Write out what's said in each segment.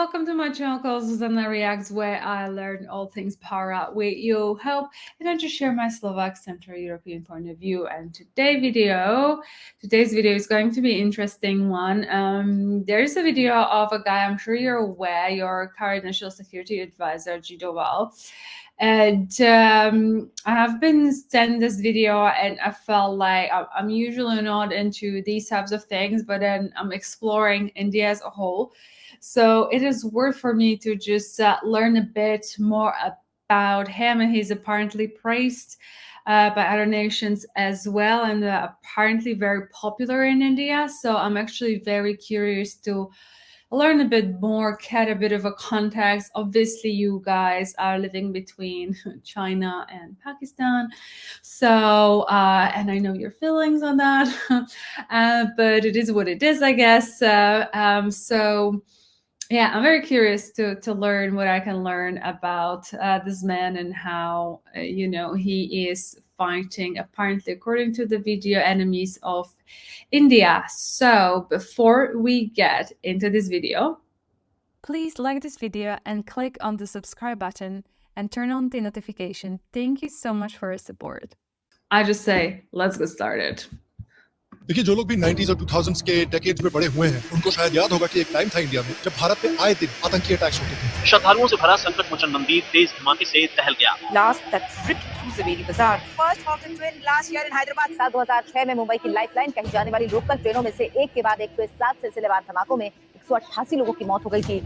welcome to my channel called Zuzana Reacts, where I learn all things para with your help, and I just share my Slovak Central European point of view. And today's video is going to be an interesting one. There's a video of a guy, I'm sure you're aware, your current national security advisor, Ajit Doval. And I have been sent this video, and I felt like I'm usually not into these types of things, but then I'm exploring India as a whole. So it is worth for me to just learn a bit more about him. And he's apparently praised by other nations as well, and apparently very popular in India. So I'm actually very curious to learn a bit more, get a bit of a context. Obviously, you guys are living between China and Pakistan. So, and I know your feelings on that, but it is what it is, I guess. So yeah, I'm very curious to learn what I can learn about this man and how, he is fighting, apparently, according to the video, enemies of India. So before we get into this video, please like this video and click on the subscribe button and turn on the notification. Thank you so much for your support. I just say, let's get started. देखिए, जो लोग भी 90s और 2000s के decades में बड़े हुए हैं, उनको शायद याद होगा कि एक टाइम था इंडिया में जब भारत पे आए दिन आतंकी अटैक्स होते थे। श्रद्धालुओं से भरा संकट मोचन मंदिर तेज धमाके से टहल गया। Blast that ripped through Zaveri Bazaar. First Hawken twin last year in Hyderabad. 2006 में मुंबई की लाइफलाइन कही जाने वाली लोकल ट्रेनों में से एक के बाद एक हुए 7 सिलसिलेवार धमाकों में 188 लोगों की मौत हो गई थी।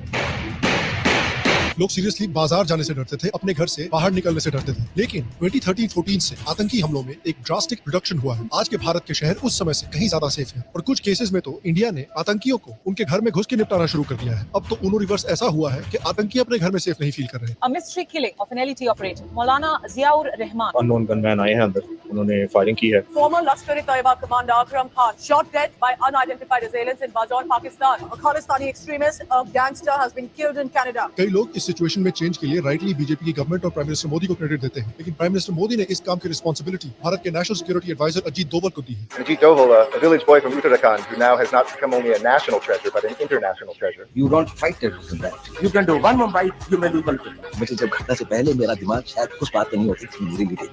लोग सीरियसली बाजार जाने से डरते थे, अपने घर से बाहर निकलने से डरते थे। लेकिन 2013-14 से आतंकी हमलों में एक ड्रास्टिक रिडक्शन हुआ है। आज के भारत के शहर उस समय से कहीं ज्यादा सेफ हैं और कुछ केसेस में तो इंडिया ने आतंकियों को उनके घर में घुस के निपटाना शुरू कर दिया है। अब तो उनो रिवर्स ऐसा हुआ है कि आतंकी अपने घर में सेफ नहीं फील कर रहे। A mystery killing of an LET operator, Maulana Ziaur Rahman. Unknown gunman आए हैं अंदर, उन्होंने फायरिंग की है। Former Lashkar-e-Taiba commander Akram Khan shot dead by unidentified assailants in Bajaur, Pakistan. A Khalistani extremist, a gangster, has been killed in Canada. कई लोग इस situation में चेंज के लिए राइटली बीजेपी की गवर्नमेंट और प्राइम मिनिस्टर मोदी को क्रेडिट देते हैं, लेकिन प्राइम मिनिस्टर मोदी ने इस काम की रिस्पांसिबिलिटी भारत के national security adviser Ajit Doval को दी है। Ajit Doval, a village boy from Uttarakhand who now has not become only a national treasure but an international treasure. You don't fight terrorism, that. You can do one Mumbai, you may do multiple. मुझे जब घटना से पहले मेरा दिमाग शायद कुछ बात नहीं होती थी, मेरे लिए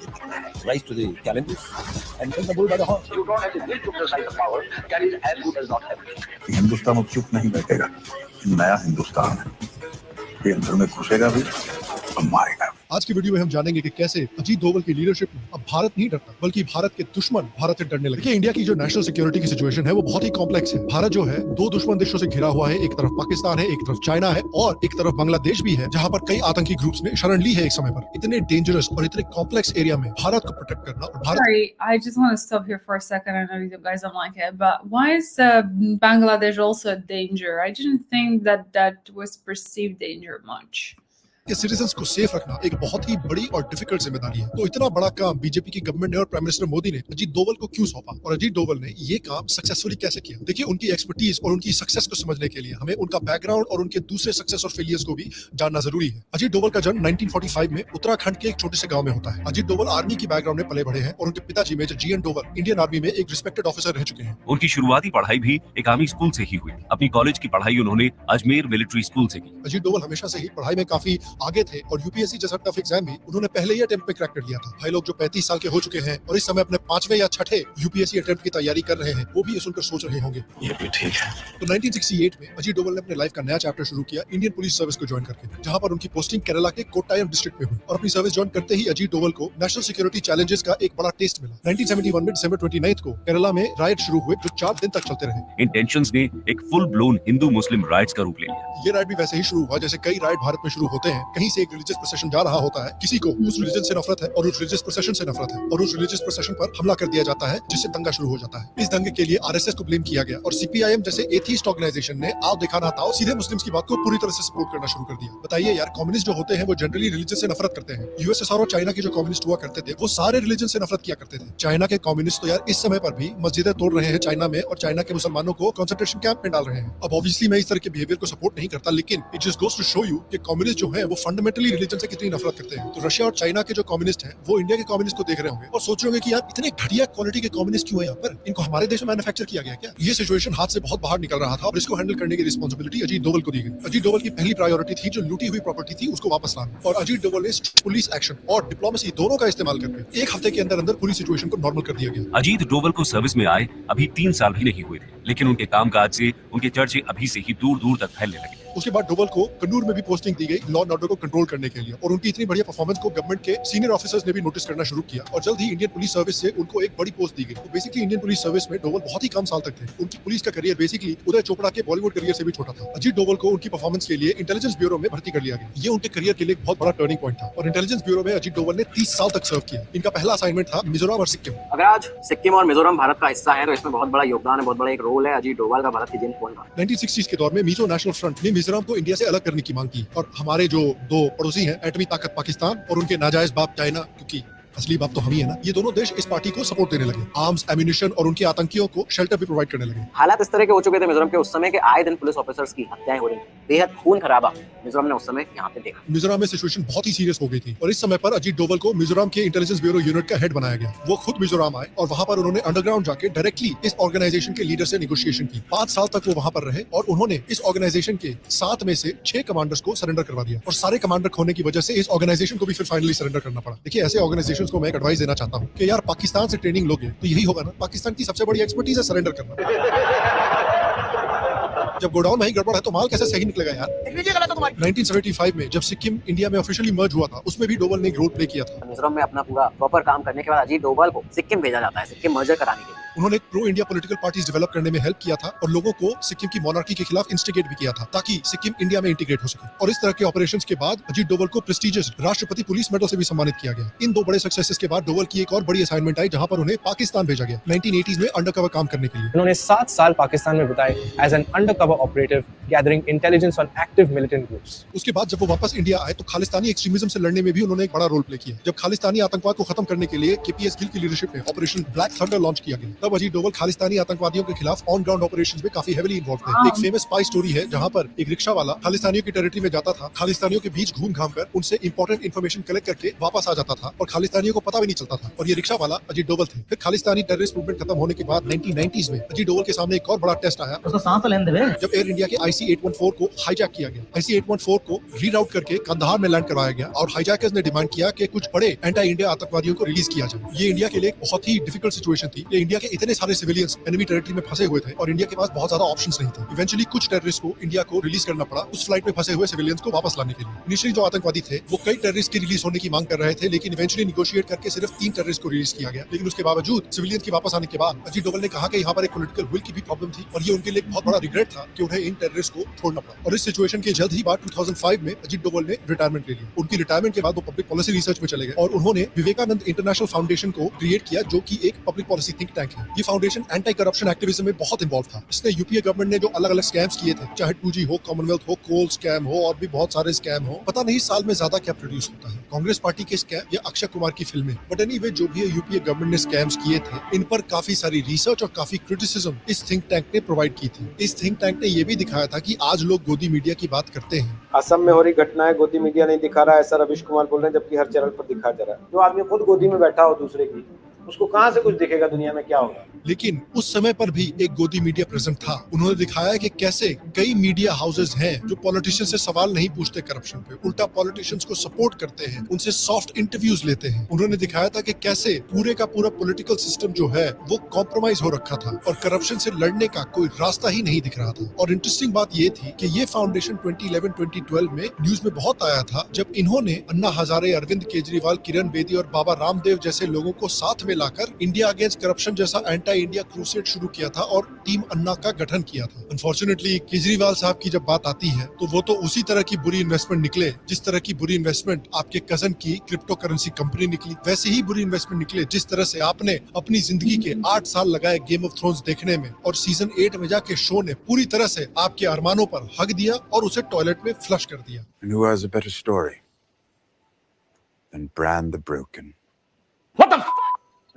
rise to the challenges and take the bull by the horn. You don't have the will to exercise the power that is as good as not having it. Hindustan अब चुप नहीं बैठेगा। नया हिंदुस्तान है, ये अंदर में घुसेगा भी और मारेगा। आज की वीडियो में हम जानेंगे कि कैसे अजीत डोवल की लीडरशिप में अब भारत नहीं डरता, बल्कि भारत के दुश्मन भारत से डरने लगे। इंडिया की जो नेशनल सिक्योरिटी की सिचुएशन है वो बहुत ही कॉम्प्लेक्स है। भारत जो है दो दुश्मन देशों से घिरा हुआ है, एक तरफ पाकिस्तान है, एक तरफ चाइना है और एक तरफ बांग्लादेश भी है, जहाँ पर कई आतंकी ग्रुप्स ने शरण ली है एक समय पर। इतने डेंजरस और इतने कॉम्प्लेक्स एरिया में भारत को प्रोटेक्ट करना और Bharat. Sorry, I just want to stop here for a second. I know you guys don't like it, but why is Bangladesh also a danger? I didn't think that was perceived danger much. के citizens को safe रखना एक बहुत ही बड़ी और difficult जिम्मेदारी है। तो इतना बड़ा काम बीजेपी की गवर्नमेंट ने और प्राइम मिनिस्टर मोदी ने अजीत डोवल को क्यों सौंपा और अजीत डोवल ने ये काम सक्सेसफुली कैसे किया? देखिए, उनकी एक्सपर्टीज और उनकी सक्सेस को समझने के लिए हमें उनका बैकग्राउंड और उनके दूसरे सक्सेस और फेलियर्स को भी जानना जरूरी है। अजीत डोवल का जन्म 1945 में उत्तराखंड के एक छोटे से गाँव में होता है। अजीत डोवल आर्मी की बैकग्राउंड में पले बढ़े हैं और उनके पिताजी major GN Doval Indian army में एक रिस्पेक्टेड ऑफिसर रह चुके हैं। उनकी शुरुआती पढ़ाई भी एक आर्मी स्कूल से ही हुई। अपनी कॉलेज की पढ़ाई उन्होंने अजमेर मिलिट्री स्कूल से की। अजीत डोवल हमेशा से ही पढ़ाई में काफी आगे थे और यूपीएससी जैसा टफ एग्जाम भी उन्होंने पहले ही अटेम्प्ट में क्रैक कर लिया था। भाई लोग जो 35 साल के हो चुके हैं और इस समय अपने 5वें या 6ठे यूपीएससी अटेम्प्ट की तैयारी कर रहे हैं, वो भी ये सुनकर सोच रहे होंगे ये भी ठीक है। तो 1968 में अजीत डोवल ने अपने लाइफ का नया चैप्टर शुरू किया इंडियन पुलिस सर्विस को ज्वाइन करके, जहां पर उनकी पोस्टिंग केरला के कोट्टायम डिस्ट्रिक्ट में हुई और अपनी सर्विस ज्वाइन करते ही अजीत डोवल को नेशनल सिक्योरिटी चैलेंजेस का एक बड़ा टेस्ट मिला। 1971 में दिसंबर 29 को केरला में राइट शुरू हुए जो 4 दिन तक चलते रहे। इन टेंशंस ने एक फुल ब्लोन हिंदू मुस्लिम राइट्स का रूप ले लिया। ये राइट भी वैसे ही शुरू हुआ जैसे कई राइट भारत में शुरू होते हैं। कहीं से एक रिलीजियस प्रोसेशन जा रहा होता है, किसी को उस रिलीजन से नफरत है और उस रिलीजियस प्रोसेशन से नफरत है और उस रिलीजियस प्रोसेशन पर हमला कर दिया जाता है, जिससे दंगा शुरू हो जाता है। इस दंगे के लिए आरएसएस को ब्लेम किया गया और सीपीआईएम जैसे एथीस्ट ऑर्गेनाइजेशन ने आओ दिखाना ताओ सीधे मुस्लिम्स की बात को पूरी तरह से सपोर्ट करना शुरू कर दिया। बताइए यार, कम्युनिस्ट जो होते हैं वो जनरली रिलीजन से नफरत करते हैं। यूएसएसआर और चाइना के जो कम्युनिस्ट हुआ करते थे वो सारे रिलीजन से नफरत किया करते थे। चाइना के कम्युनिस्ट तो यार इस समय पर भी मस्जिदें तोड़ रहे हैं चाइना में और चाइना के मुसलमानों को कंसंट्रेशन कैंप में डाल रहे हैं। अब ऑब्वियसली मैं इस तरह के बिहेवियर को सपोर्ट नहीं करता, लेकिन it just goes to show you कि कम्युनिस्ट जो है वो वो फंडामेंटली रिलीजन से कितनी नफरत करते हैं। तो रशिया और चाइना के जो कम्युनिस्ट हैं वो इंडिया के कम्युनिस्ट को देख रहे होंगे और सोच रहे होंगे कि यार इतने घटिया क्वालिटी के कम्युनिस्ट क्यों है यहाँ पर, इनको हमारे देश में मैन्युफैक्चर किया गया क्या। ये सिचुएशन हाथ से बहुत बाहर निकल रहा था और इसको हैंडल करने की रिस्पॉन्सिबिलिटी अजीत डोवल को दी गई। अजीत डोवल की पहली प्रायोरिटी थी जो लूटी हुई प्रॉपर्टी थी उसको वापस लाना, और अजीत डोवल ने पुलिस एक्शन और डिप्लोमेसी दोनों का इस्तेमाल करके एक हफ्ते के अंदर अंदर पूरी सिचुएशन को नॉर्मल कर दिया गया। अजीत डोवल को सर्विस में आए अभी 3 साल भी नहीं हुए थे, लेकिन उनके कामकाज से उनके चर्चे अभी से ही दूर दूर तक फैलने लगे। उसके बाद डोवल को कन्नूर में भी पोस्टिंग दी गई लॉ एंड ऑर्डर को कंट्रोल करने के लिए, और उनकी इतनी बढ़िया परफॉर्मेंस को गवर्नमेंट के सीनियर ऑफिसर्स ने भी नोटिस करना शुरू किया और जल्द ही इंडियन पुलिस सर्विस से उनको एक बड़ी पोस्ट दी गई। तो बेसिकली इंडियन पुलिस सर्विस में डोवल बहुत ही कम साल तक थे। उनकी पुलिस का करियर बेसिकली उदय चोपड़ा के बॉलीवुड करियर से भी छोटा था। अजीत डोवल को उनकी परफॉर्मेंस के लिए इंटेलिजेंस ब्यूरो में भर्ती कर लिया गया। ये उनके करियर के लिए एक बहुत बड़ा टर्निंग पॉइंट था और इंटेलिजेंस ब्यूरो में अजीत डोवल ने 30 साल तक सर्व किया। इनका पहला असाइनमेंट था मिजोरम और सिक्किम। अगर आज सिक्किम और मिजोरम भारत का हिस्सा है तो इसमें बहुत बड़ा योगदान है, बहुत बड़ा एक रोल है अजीत डोभाल का भारत की जिन फोन का। 1960s के दौर में मिजो नेशनल फ्रंट ने मिजोरम को इंडिया से अलग करने की मांग की, और हमारे जो दो पड़ोसी हैं एटमी ताकत पाकिस्तान और उनके नाजायज बाप चाइना, क्योंकि असली बाप तो हम ही है ना, ये दोनों देश इस पार्टी को सपोर्ट देने लगे, आर्म्स, एम्यूनिशन और उनके आतंकियों को शेल्टर भी प्रोवाइड करने लगे। हालात इस तरह के हो चुके थे मिजोरम के उस समय के आए दिन पुलिस ऑफिसर्स की हत्याएं हो रही थी, बेहद खून खराबा मिजोरम ने उस समय यहाँ पे देखा। मिजोरम में सिचुएशन बहुत ही सीरियस हो गई थी और इस समय पर अजीत डोवल को मिजोरम के इंटेलिजेंस ब्यूरो यूनिट का हेड बनाया गया। वो खुद मिजोरम आए और वहाँ पर उन्होंने अंडरग्राउंड जाके डायरेक्टली इस ऑर्गेनाइजेशन के लीडर से नेगोशिएशन की। 5 साल तक वो वहाँ पर रहे और उन्होंने इस ऑर्गेनाइजेशन के 7 में से 6 कमांडर्स को सरेंडर करवा दिया, और सारे कमांडर खोने की वजह से इस ऑर्गेनाइजेशन को भी फिर फाइनली सरेंडर करना पड़ा। देखिए, ऐसे ऑर्गेनाइजेशन को मैं एक एडवाइस देना चाहता हूँ कि यार पाकिस्तान से ट्रेनिंग लोगे तो यही होगा ना, पाकिस्तान की सबसे बड़ी एक्सपर्टीज है सरेंडर करना। जब गोडाउन में ही गड़बड़ है तो माल कैसे सही निकलेगा यार। 1975 में जब सिक्किम इंडिया में ऑफिशियली मर्ज हुआ था उसमें भी डोवल ने एक रोल प्ले किया था। मिजोरम में अपना पूरा प्रॉपर काम करने के बाद अजीत डोभाल को सिक्किम भेजा जाता है सिक्किम मर्जर कराने के लिए। उन्होंने pro India political parties develop करने में हेल्प किया था और लोगों को सिक्किम की मोनार्की के खिलाफ इंस्टिगेट भी किया था ताकि सिक्किम इंडिया में इंटीग्रेट हो सके। और इस तरह के ऑपरेशंस के बाद अजीत डोवल को प्रेस्टिजियस राष्ट्रपति पुलिस मेडल से भी सम्मानित किया गया। इन 2 बड़े सक्सेसेस के बाद डोवल की एक और बड़ी असाइनमेंट आई जहां पर उन्हें पाकिस्तान भेजा गया 1980s में अंडरकवर काम करने के लिए। उन्होंने 7 साल पाकिस्तान में बिताए as an undercover operative gathering intelligence on active militant groups. उसके बाद जब वो वापस इंडिया आए तो खालिस्तानी एक्सट्रीमिज्म से लड़ने में भी उन्होंने एक बड़ा रोल प्ले किया। जब खालिस्तानी आतंकवाद को खत्म करने के लिए केपीएस गिल की लीडरशिप में ऑपरेशन ब्लैक थंडर लॉन्च किया गया, तब अजीत डोवल खालिस्तानी आतंकवादियों के खिलाफ ऑन ग्राउंड ऑपरेशंस में काफी हेवीली इन्वॉल्व थे। एक फेमस स्पाई स्टोरी है जहां पर एक रिक्शा वाला खालिस्तानियों की टेरिटरी में जाता था, खालिस्तानियों के बीच घूम घाम कर उनसे इंपॉर्टेंट इन्फॉर्मेशन कलेक्ट करके वापस आ जाता था और खालिस्तानियों को पता भी नहीं चलता था, और ये रिक्शा वाला अजीत डोवल थे। फिर खालिस्तानी टेररिस्ट मूवमेंट खत्म होने के बाद 1990s में अजीत डोवल के सामने एक और बड़ा टेस्ट आया जब एयर इंडिया के IC-814 को हाईजैक किया गया। IC-814 को रीराउट करके कंधार में लैंड करवाया गया और हाईजैकर्स ने डिमांड किया कि कुछ बड़े एंटी इंडिया आतंकवादियों को रिलीज किया जाए। ये इंडिया के लिए एक बहुत ही डिफिकल्ट सिचुएशन थी। ये इंडिया के इतने सारे सिविलियंस एनिमी टेरिटरी में फंसे हुए थे और इंडिया के पास बहुत ज्यादा ऑप्शंस नहीं थे। इवेंचुअली कुछ टेररिस्ट को इंडिया को रिलीज करना पड़ा उस फ्लाइट में फंसे हुए सिविलियंस को वापस लाने के लिए। इनिशियली जो आतंकवादी थे वो कई टेररिस्ट की रिलीज होने की मांग कर रहे थे, लेकिन इवेंचुअली निगोशिएट करके सिर्फ 3 टेररिस्ट को रिलीज किया गया। लेकिन उसके बावजूद सिविलियंस की वापस आने के बाद अजीत डोवल ने कहा कि यहाँ पर एक पॉलिटिकल विल की भी प्रॉब्लम थी और ये उनके लिए एक बहुत बड़ा रिग्रेट था कि उन्हें इन टेररिस्ट को छोड़ना पड़ा। और इस सिचुएशन के जल्द ही बाद 2005 में अजीत डोवल ने रिटायरमेंट ले लिया। उनकी रिटायरमेंट के बाद वो पब्लिक पॉलिसी रिसर्च में चले गए और उन्होंने विवेकानंद इंटरनेशनल फाउंडेशन को क्रिएट किया, जो कि एक पब्लिक पॉलिसी थिंक टैंक है। ये फाउंडेशन एंटी करप्शन एक्टिविज्म में बहुत इन्वॉल्व था। इसने यूपीए गवर्नमेंट ने जो अलग अलग स्कैम्स किए थे, चाहे 2G हो, कॉमनवेल्थ हो, कोल स्कैम हो और भी बहुत सारे स्कैम हो, पता नहीं साल में ज्यादा क्या प्रोड्यूस होता है, कांग्रेस पार्टी के स्कैम या अक्षय कुमार की फिल्में। बट एनीवे, जो भी यूपीए गवर्नमेंट ने स्कैम्स किए थे, इन पर काफी सारी रिसर्च और काफी क्रिटिसिज्म इस थिंक टैंक ने प्रोवाइड की थी। इस थिंक टैंक ने ये भी दिखाया था कि आज लोग गोदी मीडिया की बात करते हैं, असम में हो रही घटनाएं गोदी मीडिया नहीं दिखा रहा है, ऐसा रवीश कुमार बोल रहे हैं, जबकि हर चैनल पर दिखा जा रहा है। जो आदमी खुद गोदी में बैठा हो दूसरे की, उसको कहां से कुछ दिखेगा दुनिया में क्या होगा। लेकिन उस समय पर भी एक गोदी मीडिया प्रेजेंट था। उन्होंने दिखाया कि कैसे कई मीडिया हाउसेस हैं जो पॉलिटिशियंस से सवाल नहीं पूछते करप्शन पे, उल्टा पॉलिटिशियंस को सपोर्ट करते हैं, उनसे सॉफ्ट इंटरव्यूज लेते हैं। उन्होंने दिखाया था कि कैसे पूरे का पूरा पॉलिटिकल सिस्टम जो है वो कॉम्प्रोमाइज हो रखा था और करप्शन से लड़ने का कोई रास्ता ही नहीं दिख रहा था। और इंटरेस्टिंग बात ये थी कि ये फाउंडेशन 2011-2012 में न्यूज में बहुत आया था, जब इन्होंने अन्ना हजारे, अरविंद केजरीवाल, किरण बेदी और बाबा रामदेव जैसे लोगों को साथ में लाकर इंडिया अगेंस्ट करप्शन जैसा एंटी इंडिया क्रूसेड शुरू किया था और टीम अन्ना का गठन किया था। अनफॉर्चुनेटली केजरीवाल साहब की जब बात आती है तो वो तो उसी तरह की बुरी इन्वेस्टमेंट निकले जिस तरह की बुरी इन्वेस्टमेंट आपके कजन की क्रिप्टो करेंसी कंपनी निकली। वैसे ही बुरी इन्वेस्टमेंट निकले जिस तरह से आपने अपनी जिंदगी के 8 साल लगाए गेम ऑफ थ्रोन्स देखने में, और सीजन 8 में जाके शो ने पूरी तरह से आपके अरमानों पर हक दिया और उसे टॉयलेट में फ्लश कर दिया। And who has a better story than Bran the Broken? What the f***?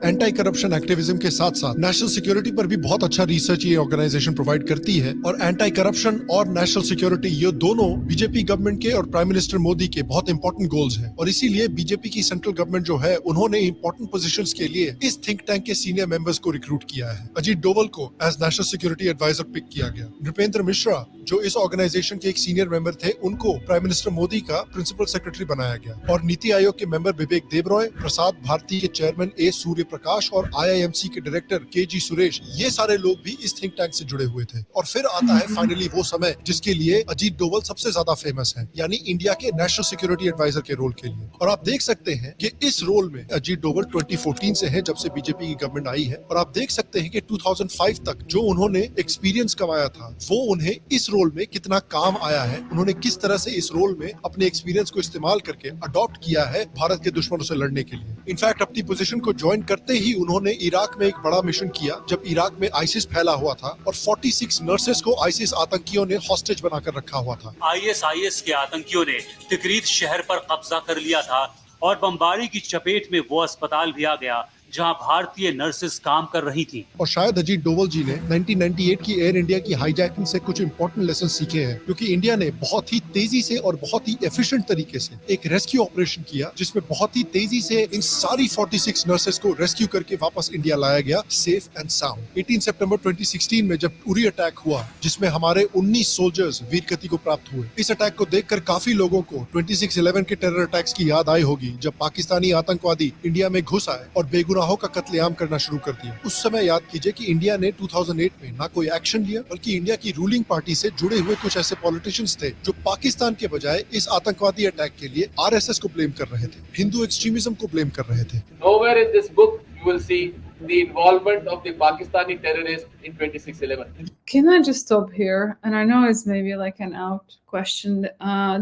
Anti corruption activism के साथ साथ नेशनल सिक्योरिटी पर भी बहुत अच्छा रिसर्च ये ऑर्गेनाइजेशन प्रोवाइड करती है। और एंटी करप्शन और नेशनल सिक्योरिटी ये दोनों बीजेपी गवर्नमेंट के और प्राइम मिनिस्टर मोदी के बहुत इंपॉर्टेंट गोल्स हैं। और इसीलिए बीजेपी की सेंट्रल गवर्नमेंट जो है उन्होंने इंपॉर्टेंट पोजीशंस के लिए इस थिंक टैंक के सीनियर मेंबर्स को रिक्रूट किया है। अजीत डोवल को as national security advisor pick किया गया। नृपेंद्र मिश्रा जो इस ऑर्गेनाइजेशन के एक सीनियर मेंबर थे उनको प्राइम मिनिस्टर मोदी का प्रिंसिपल सेक्रेटरी बनाया गया। और नीति आयोग के मेंबर विवेक देबरॉय, प्रसार भारती के चेयरमैन ए सूर्य प्रकाश और IIMC के डायरेक्टर KG सुरेश, ये सारे लोग भी इस थिंक टैंक से जुड़े हुए थे। और फिर आता है फाइनली वो समय जिसके लिए अजीत डोवल सबसे ज्यादा फेमस है, यानी इंडिया के नेशनल सिक्योरिटी एडवाइजर के रोल के लिए। और आप देख सकते हैं कि इस रोल में अजीत डोवल 2014 से है, जब से बीजेपी की गवर्नमेंट आई है। और आप देख सकते हैं कि 2005 तक जो उन्होंने एक्सपीरियंस कमाया था वो उन्हें इस रोल में कितना काम आया है। उन्होंने किस तरह से इस रोल में अपने एक्सपीरियंस को इस्तेमाल करके अडॉप्ट किया है भारत के दुश्मनों से लड़ने के लिए। इनफैक्ट अपनी पोजीशन को ज्वाइन करते ही उन्होंने इराक में एक बड़ा मिशन किया जब इराक में आईसिस फैला हुआ था और 46 नर्सेस को आईसिस आतंकियों ने हॉस्टेज बनाकर रखा हुआ था। ISIS के आतंकियों ने तिकरीत शहर पर कब्जा कर लिया था और बमबारी की चपेट में वो अस्पताल भी आ गया जहां भारतीय नर्सेस काम कर रही थी। और शायद अजीत डोवल जी ने 1998 की एयर इंडिया की हाईजैकिंग से कुछ इंपॉर्टेंट लेसन सीखे हैं, क्योंकि इंडिया ने बहुत ही तेजी से और बहुत ही एफिशिएंट तरीके से एक रेस्क्यू ऑपरेशन किया जिसमें बहुत ही तेजी से इन सारी 46 नर्सेस को रेस्क्यू करके वापस इंडिया लाया गया सेफ एंड साउंड। 18 सितंबर 2016 में जब उरी अटैक हुआ जिसमें हमारे 19 सोल्जर्स वीरगति को प्राप्त हुए, इस अटैक को देखकर काफी लोगों को 26/11 के टेरर अटैक्स की याद आई होगी, जब पाकिस्तानी आतंकवादी इंडिया में घुस आए और बेगुनाहों का कत्लेआम करना शुरू कर दिया। उस समय याद कीजिए कि इंडिया ने 2008 में ना कोई एक्शन लिया, बल्कि इंडिया की रूलिंग पार्टी से जुड़े हुए कुछ ऐसे पॉलिटिशियंस थे जो पाकिस्तान के बजाय इस आतंकवादी अटैक के लिए RSS को ब्लेम कर रहे थे, हिंदू एक्सट्रीमिज्म को ब्लेम कर रहे थे। Nowhere in this book you will see the involvement of the Pakistani terrorists in 26/11. Can I just stop here? And I know it's maybe like an out question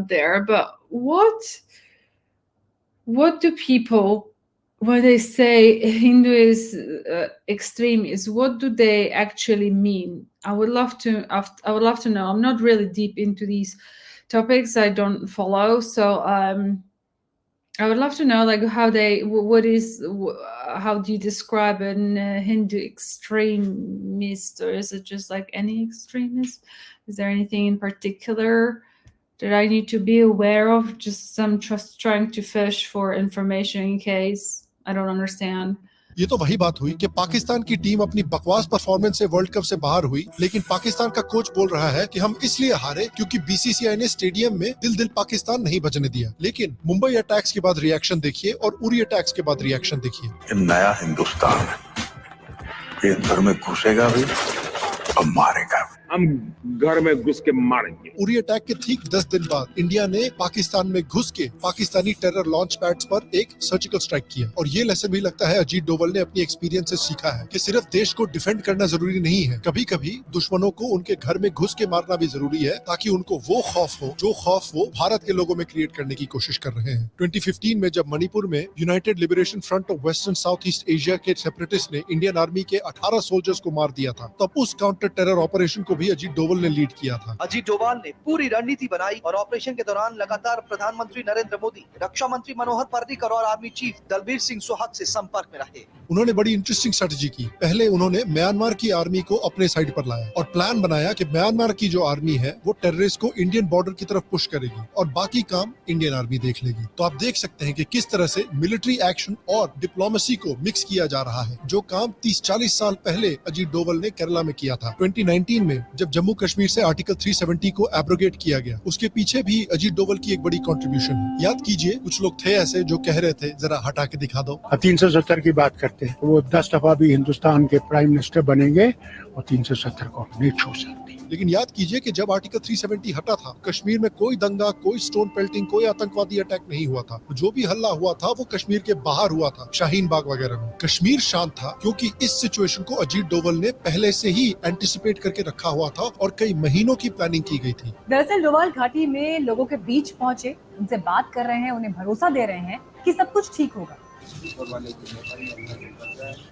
there, but what do people, when they say Hindu is extremist, what do they actually mean? I would love to know. I'm not really deep into these topics. I don't follow, so I would love to know, like, how do you describe an Hindu extremist, or is it just like any extremist? Is there anything in particular that I need to be aware of? Just just trying to fish for information in case I don't understand. ये तो वही बात हुई कि पाकिस्तान की team अपनी बकवास performance से वर्ल्ड कप से बाहर हुई, लेकिन पाकिस्तान का कोच बोल रहा है कि हम इसलिए हारे क्योंकि BCCI ने स्टेडियम में दिल दिल पाकिस्तान नहीं बजने दिया। लेकिन मुंबई अटैक्स के बाद रिएक्शन देखिए और उरी अटैक्स के बाद रिएक्शन देखिए। नया हिंदुस्तान है, ये घर में घुसेगा भी और मारेगा भी। हम घर में घुस के मारेंगे। उरी अटैक के ठीक 10 दिन बाद इंडिया ने पाकिस्तान में घुस के पाकिस्तानी टेरर लॉन्च पैड्स पर एक सर्जिकल स्ट्राइक किया। और ये लेसन भी लगता है अजीत डोवल ने अपनी एक्सपीरियंस से सीखा है कि सिर्फ देश को डिफेंड करना जरूरी नहीं है, कभी कभी दुश्मनों को उनके घर में घुस के मारना भी जरूरी है, ताकि उनको वो खौफ हो जो खौफ वो भारत के लोगों में क्रिएट करने की कोशिश कर रहे हैं। 2015 में जब मणिपुर में United liberation front of western south east Asia के सेपरेटिस्ट ने इंडियन आर्मी के 18 सोल्जर्स को मार दिया था, तब उस काउंटर टेरर ऑपरेशन को भी अजीत डोवल ने लीड किया था। अजीत डोभाल ने पूरी रणनीति बनाई और ऑपरेशन के दौरान लगातार प्रधानमंत्री नरेंद्र मोदी, रक्षा मंत्री मनोहर पर्रिकर और आर्मी चीफ दलबीर सिंह सुहाग से संपर्क में रहे। उन्होंने बड़ी इंटरेस्टिंग स्ट्रेटजी की। पहले उन्होंने म्यांमार की आर्मी को अपने साइड पर लाया और प्लान बनाया कि म्यांमार की जो आर्मी है वो टेररिस्ट को इंडियन बॉर्डर की तरफ पुश करेगी और बाकी काम इंडियन आर्मी देख लेगी। तो आप देख सकते हैं कि किस तरह से मिलिट्री एक्शन और डिप्लोमेसी को मिक्स किया जा रहा है, जो काम 30-40 साल पहले अजीत डोवल ने केरला में किया था। 2019 में जब जम्मू कश्मीर से आर्टिकल 370 को एब्रोगेट किया गया, उसके पीछे भी अजीत डोवल की एक बड़ी कंट्रीब्यूशन है। याद कीजिए, कुछ लोग थे ऐसे जो कह रहे थे जरा हटा के दिखा दो। 370 की बात करते हैं, वो 10 दफा भी हिंदुस्तान के प्राइम मिनिस्टर बनेंगे और 370 को नहीं छू सकते। लेकिन याद कीजिए कि जब आर्टिकल 370 हटा था, कश्मीर में कोई दंगा, कोई स्टोन पेल्टिंग, कोई आतंकवादी अटैक नहीं हुआ था। जो भी हल्ला हुआ था वो कश्मीर के बाहर हुआ था, शाहीन बाग वगैरह में। कश्मीर शांत था क्योंकि इस सिचुएशन को अजीत डोवल ने पहले से ही एंटिसिपेट करके रखा हुआ था और कई महीनों की प्लानिंग की गई थी। दरअसल डोभाल घाटी में लोगों के बीच पहुंचे, उनसे बात कर रहे हैं, उन्हें भरोसा दे रहे हैं कि सब कुछ ठीक होगा।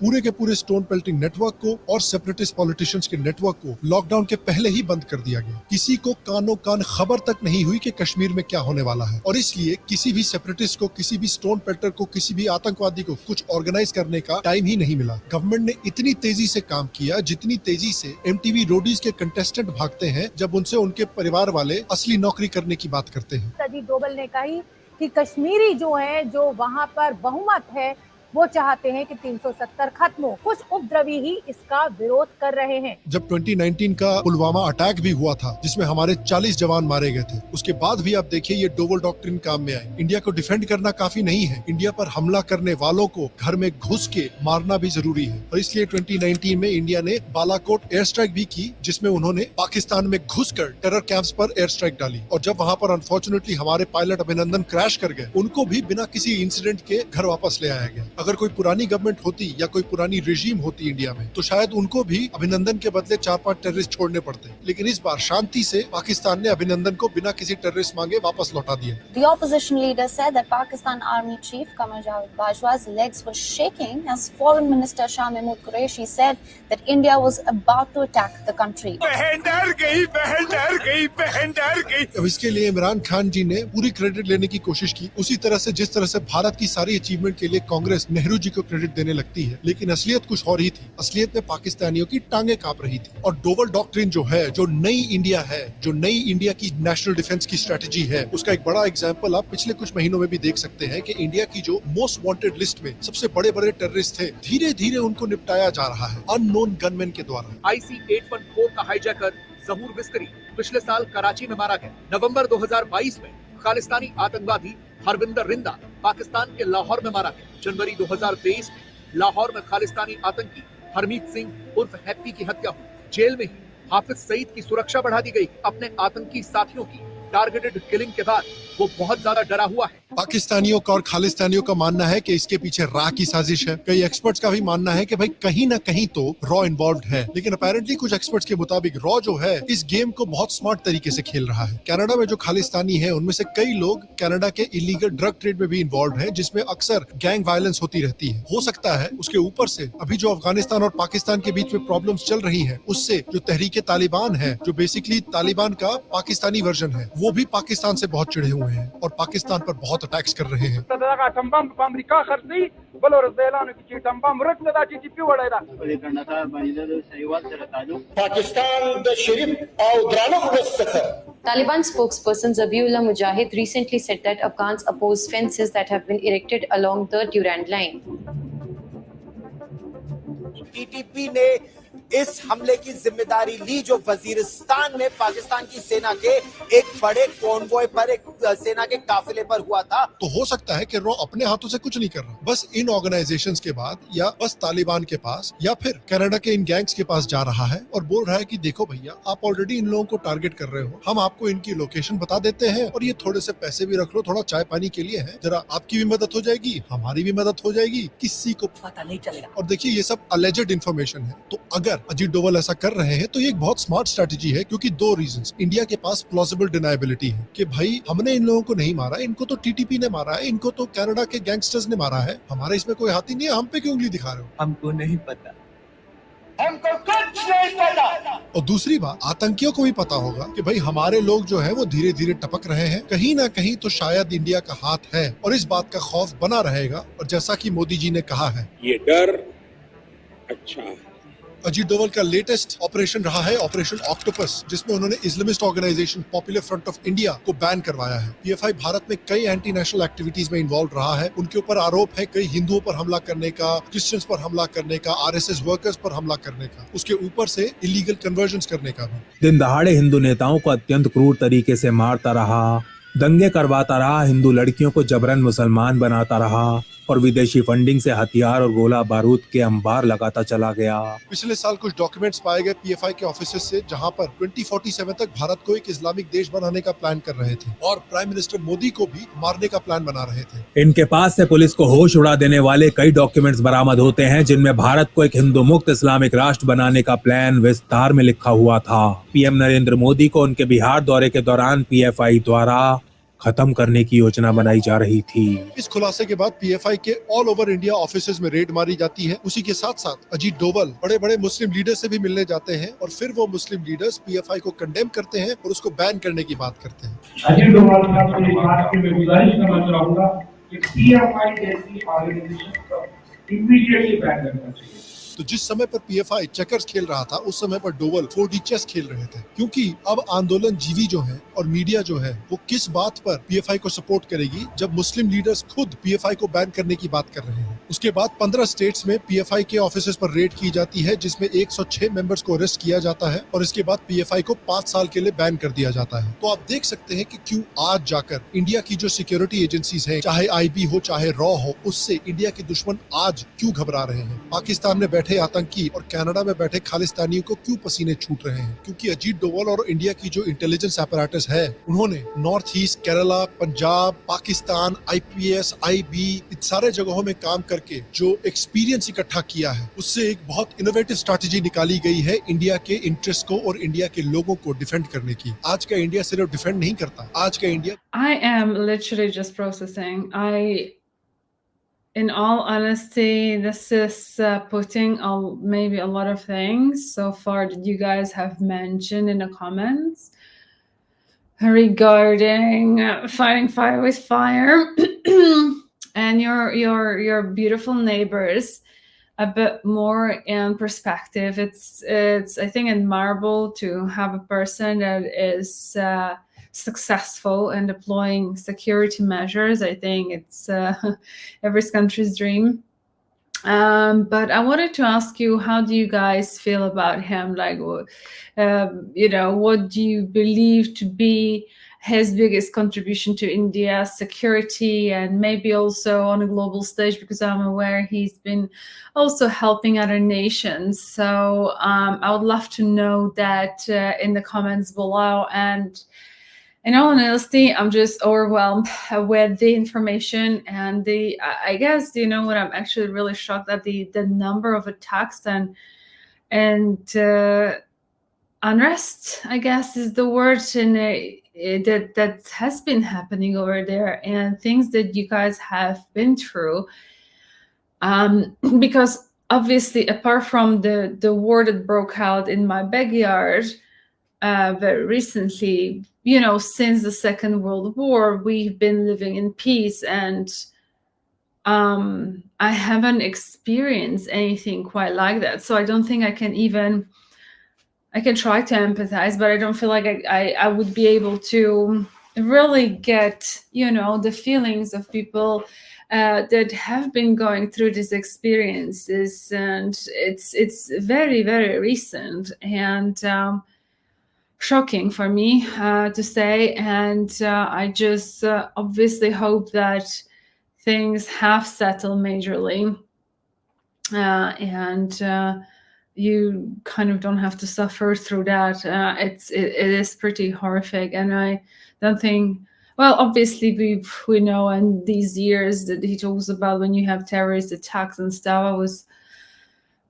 पूरे के पूरे स्टोन पेल्टिंग नेटवर्क को और सेपरेटिस्ट पॉलिटिशियंस के नेटवर्क को लॉकडाउन के पहले ही बंद कर दिया गया। किसी को कानो कान खबर तक नहीं हुई कि कश्मीर में क्या होने वाला है, और इसलिए किसी भी सेपरेटिस्ट को, किसी भी स्टोन पेल्टर को, किसी भी आतंकवादी को कुछ ऑर्गेनाइज करने का टाइम ही नहीं मिला। गवर्नमेंट ने इतनी तेजी से काम किया जितनी तेजी से MTV रोडीज के कंटेस्टेंट भागते हैं जब उनसे उनके परिवार वाले असली नौकरी करने की बात करते हैं। अजीत डोभाल ने कही कि कश्मीरी जो है, जो वहाँ पर बहुमत है, वो चाहते हैं कि 370 खत्म हो। कुछ उपद्रवी ही इसका विरोध कर रहे हैं। जब 2019 का पुलवामा अटैक भी हुआ था जिसमें हमारे 40 जवान मारे गए थे, उसके बाद भी आप देखिए ये डोभाल डॉक्ट्रिन काम में आई। इंडिया को डिफेंड करना काफी नहीं है, इंडिया पर हमला करने वालों को घर में घुस के मारना भी जरूरी है। और इसलिए 2019 में इंडिया ने बालाकोट एयर स्ट्राइक भी की, जिसमें उन्होंने पाकिस्तान में घुसकर टेरर कैंप्स पर एयर स्ट्राइक डाली। और जब वहाँ पर अनफॉर्चुनेटली हमारे पायलट अभिनंदन क्रैश कर गए, उनको भी बिना किसी इंसिडेंट के घर वापस ले आया गया। अगर कोई पुरानी गवर्नमेंट होती या कोई पुरानी रेजिम होती इंडिया में, तो शायद उनको भी अभिनंदन के बदले 4-5 टेररिस्ट छोड़ने पड़ते। लेकिन इस बार शांति से पाकिस्तान ने अभिनंदन को बिना किसी टेररिस्ट मांगे वापस लौटा दिया। The opposition leader said that Pakistan Army Chief Qamar Javed Bajwa's legs were shaking as Foreign Minister Shah Mahmood Qureshi said that India was about to attack the country. बहन डर गई, बहन डर गई, बहन डर गई। अब इसके लिए इमरान खान जी ने पूरी क्रेडिट लेने की कोशिश की, उसी तरह से जिस तरह से भारत की सारी अचीवमेंट के लिए कांग्रेस नेहरू जी को क्रेडिट देने लगती है। लेकिन असलियत कुछ और ही थी। असलियत में पाकिस्तानियों की टांगे कांप रही थी। और डोभाल डॉक्ट्रिन जो है, जो नई इंडिया है, जो नई इंडिया की नेशनल डिफेंस की स्ट्रेटेजी है, उसका एक बड़ा एग्जांपल आप पिछले कुछ महीनों में भी देख सकते हैं कि इंडिया की जो मोस्ट वांटेड लिस्ट में सबसे बड़े बड़े टेररिस्ट थे, धीरे धीरे उनको निपटाया जा रहा है अननोन गनमैन के द्वारा। IC-814 का हाईजैकर जहूर बिस्करी पिछले साल कराची में मारा गया। नवंबर 2022 में खालिस्तानी आतंकवादी हरविंदर रिंदा पाकिस्तान के लाहौर में मारा गया। जनवरी 2023 में लाहौर में खालिस्तानी आतंकी हरमीत सिंह उर्फ हैप्पी की हत्या हुई। जेल में ही हाफिज सईद की सुरक्षा बढ़ा दी गई। अपने आतंकी साथियों की टारगेटेड किलिंग के बाद वो बहुत ज्यादा डरा हुआ है। पाकिस्तानियों का और खालिस्तानियों का मानना है कि इसके पीछे रा की साजिश है। कई एक्सपर्ट्स का भी मानना है कि भाई कहीं ना कहीं तो रॉ इन्वॉल्व्ड है। लेकिन अपेरेंटली कुछ एक्सपर्ट्स के मुताबिक रॉ जो है इस गेम को बहुत स्मार्ट तरीके से खेल रहा है। कनाडा में जो खालिस्तानी है उनमें से कई लोग कनाडा के इलीगल ड्रग ट्रेड में भी इन्वॉल्व है, जिसमें अक्सर गैंग वायलेंस होती रहती है। हो सकता है उसके ऊपर से अभी जो अफगानिस्तान और पाकिस्तान के बीच में प्रॉब्लम्स चल रही है, उससे जो तहरीके तालिबान है, जो बेसिकली तालिबान का पाकिस्तानी वर्जन है, वो भी पाकिस्तान से बहुत चिढ़े हुए हैं और पाकिस्तान पर बहुत अटैक्स कर रहे हैं। Taliban spokesperson Zabiullah Mujahid recently said that Afghans oppose fences that have been erected along the Durand line. TTP ने इस हमले की जिम्मेदारी ली, जो वजीरिस्तान में पाकिस्तान की सेना के एक बड़े कॉन्वॉय पर, एक सेना के काफिले पर हुआ था। तो हो सकता है कि रॉ अपने हाथों से कुछ नहीं कर रहा, बस इन ऑर्गेनाइजेशंस के बाद या बस तालिबान के पास या फिर कनाडा के इन गैंग्स के पास जा रहा है और बोल रहा है कि देखो भैया, आप ऑलरेडी इन लोगों को टारगेट कर रहे हो, हम आपको इनकी लोकेशन बता देते हैं और ये थोड़े से पैसे भी रख लो, थोड़ा चाय पानी के लिए है, जरा आपकी भी मदद हो जाएगी, हमारी भी मदद हो जाएगी, किसी को पता नहीं चलेगा। और देखिए ये सब अलेजेड इन्फॉर्मेशन है, तो अगर अजीत डोभाल ऐसा कर रहे हैं तो ये एक बहुत स्मार्ट स्ट्रेटेजी है, क्योंकि दो रीजंस। इंडिया के पास प्लॉजिबल डिनायबिलिटी है कि भाई हमने इन लोगों को नहीं मारा, इनको तो टीटीपी ने मारा है, इनको तो कनाडा के गैंगस्टर्स ने मारा है, हमारा इसमें कोई हाथ ही नहीं है, हम पे क्यों उंगली दिखा रहे हो? हमको नहीं पता, हमको कुछ नहीं पता। और दूसरी बात, आतंकियों को भी पता होगा कि भाई हमारे लोग जो है वो धीरे धीरे टपक रहे हैं, कहीं ना कहीं तो शायद इंडिया का हाथ है और इस बात का खौफ बना रहेगा। और जैसा कि मोदी जी ने कहा है, ये डर अच्छा है। अजीत डोभाल का लेटेस्ट ऑपरेशन रहा है ऑपरेशन ऑक्टोपस, जिसमें उन्होंने Islamist organisation popular front of India को बैन करवाया है। पीएफआई भारत में कई एंटी नेशनल एक्टिविटीज में इन्वॉल्व रहा है। उनके ऊपर आरोप है कई हिंदुओं पर हमला करने का, क्रिश्चियंस पर हमला करने का, आरएसएस वर्कर्स पर हमला करने का, उसके ऊपर से इलीगल कन्वर्जन्स करने का भी। दिन दहाड़े हिंदू नेताओं को अत्यंत क्रूर तरीके से मारता रहा, दंगे करवाता रहा, हिंदू लड़कियों को जबरन मुसलमान बनाता रहा और विदेशी फंडिंग से हथियार और गोला बारूद के अंबार लगाता चला गया। पिछले साल कुछ डॉक्यूमेंट्स पाए गए पीएफआई के ऑफिसेस से, जहां पर 2047 तक भारत को एक इस्लामिक देश बनाने का प्लान कर रहे थे और प्राइम मिनिस्टर मोदी को भी मारने का प्लान बना रहे थे। इनके पास से पुलिस को होश उड़ा देने वाले कई डॉक्यूमेंट्स बरामद होते हैं, जिनमें भारत को एक हिंदू मुक्त इस्लामिक राष्ट्र बनाने का प्लान विस्तार में लिखा हुआ था। पीएम नरेंद्र मोदी को उनके बिहार दौरे के दौरान पीएफआई द्वारा खत्म करने की योजना बनाई जा रही थी। इस खुलासे के बाद पीएफआई के ऑल ओवर इंडिया ऑफिसेज में रेड मारी जाती है। उसी के साथ साथ अजीत डोवल बड़े बड़े मुस्लिम लीडर से भी मिलने जाते हैं और फिर वो मुस्लिम लीडर्स पीएफआई को कंडेम करते हैं और उसको बैन करने की बात करते हैं। अजीत डोभाल साहब से बात की मैं गुजारिश करना चाहूंगा कि पीएफआई जैसी ऑर्गेनाइजेशन को इमीडिएटली बैन करना चाहिए। तो जिस समय पर पीएफआई चेकर्स खेल रहा था उस समय पर डोवल 4D चेस खेल रहे थे, क्योंकि अब आंदोलन जीवी जो है और मीडिया जो है वो किस बात पर पीएफआई को सपोर्ट करेगी जब मुस्लिम लीडर्स खुद पीएफआई को बैन करने की बात कर रहे हैं। उसके बाद 15 स्टेट्स में पीएफआई के ऑफिसेज पर रेड की जाती है जिसमें 106 मेंबर्स को अरेस्ट किया जाता है और इसके बाद पीएफआई को 5 साल के लिए बैन कर दिया जाता है। तो आप देख सकते हैं कि क्यों आज जाकर इंडिया की जो सिक्योरिटी एजेंसीज हैं, चाहे आईबी हो चाहे रॉ हो, उससे इंडिया के दुश्मन आज क्यों घबरा रहे हैं। पाकिस्तान में बैठे आतंकी और कनाडा में बैठे खालिस्तानियों को क्यों पसीने छूट रहे हैं, क्योंकि अजीत डोवल और इंडिया की जो इंटेलिजेंस apparatus है उन्होंने north east, Kerala, Punjab, Pakistan, IPS, IB इन सारे जगहों में काम करके जो एक्सपीरियंस इकट्ठा किया है उससे एक बहुत इनोवेटिव स्ट्रैटेजी निकाली गई है इंडिया के इंटरेस्ट को और इंडिया के लोगों को डिफेंड करने की। आज का इंडिया सिर्फ डिफेंड नहीं करता, आज का India I am literally just processing. In all honesty, this is putting maybe a lot of things so far that you guys have mentioned in the comments regarding fighting fire with fire and your beautiful neighbors a bit more in perspective. It's I think admirable to have a person that is successful in deploying security measures. I think it's every country's dream. But I wanted to ask you, how do you guys feel about him? Like, what do you believe to be his biggest contribution to India's security and maybe also on a global stage? Because I'm aware he's been also helping other nations. So I would love to know that in the comments below. And in all honesty, I'm just overwhelmed with the information and I guess, what I'm actually really shocked at the number of attacks and unrest, I guess is the word, and that has been happening over there and things that you guys have been through. Because obviously, apart from the war that broke out in my backyard very recently, since the Second World War, we've been living in peace, and I haven't experienced anything quite like that. So I don't think I can try to empathize, but I don't feel like I would be able to really get, the feelings of people that have been going through these experiences. And it's very, very recent and shocking for me to say. And I just obviously hope that things have settled majorly and you kind of don't have to suffer through that. It is pretty horrific, and I don't think, well, obviously we know in these years that he talks about when you have terrorist attacks and stuff.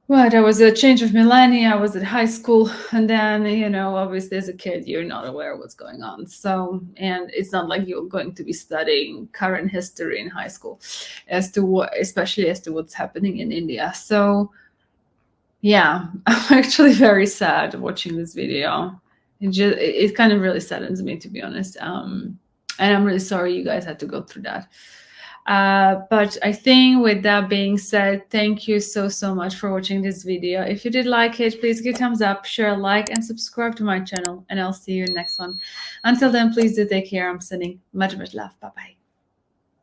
There was a change of millennia. I was at high school, and then, obviously as a kid, you're not aware of what's going on. So, and it's not like you're going to be studying current history in high school especially as to what's happening in India. So, yeah, I'm actually very sad watching this video. It kind of really saddens me, to be honest. And I'm really sorry you guys had to go through that. But I think with that being said, thank you so much for watching this video. If you did like it, please give a thumbs up, share, like, and subscribe to my channel, and I'll see you in the next one. Until then, please do take care. I'm sending much love. Bye-bye.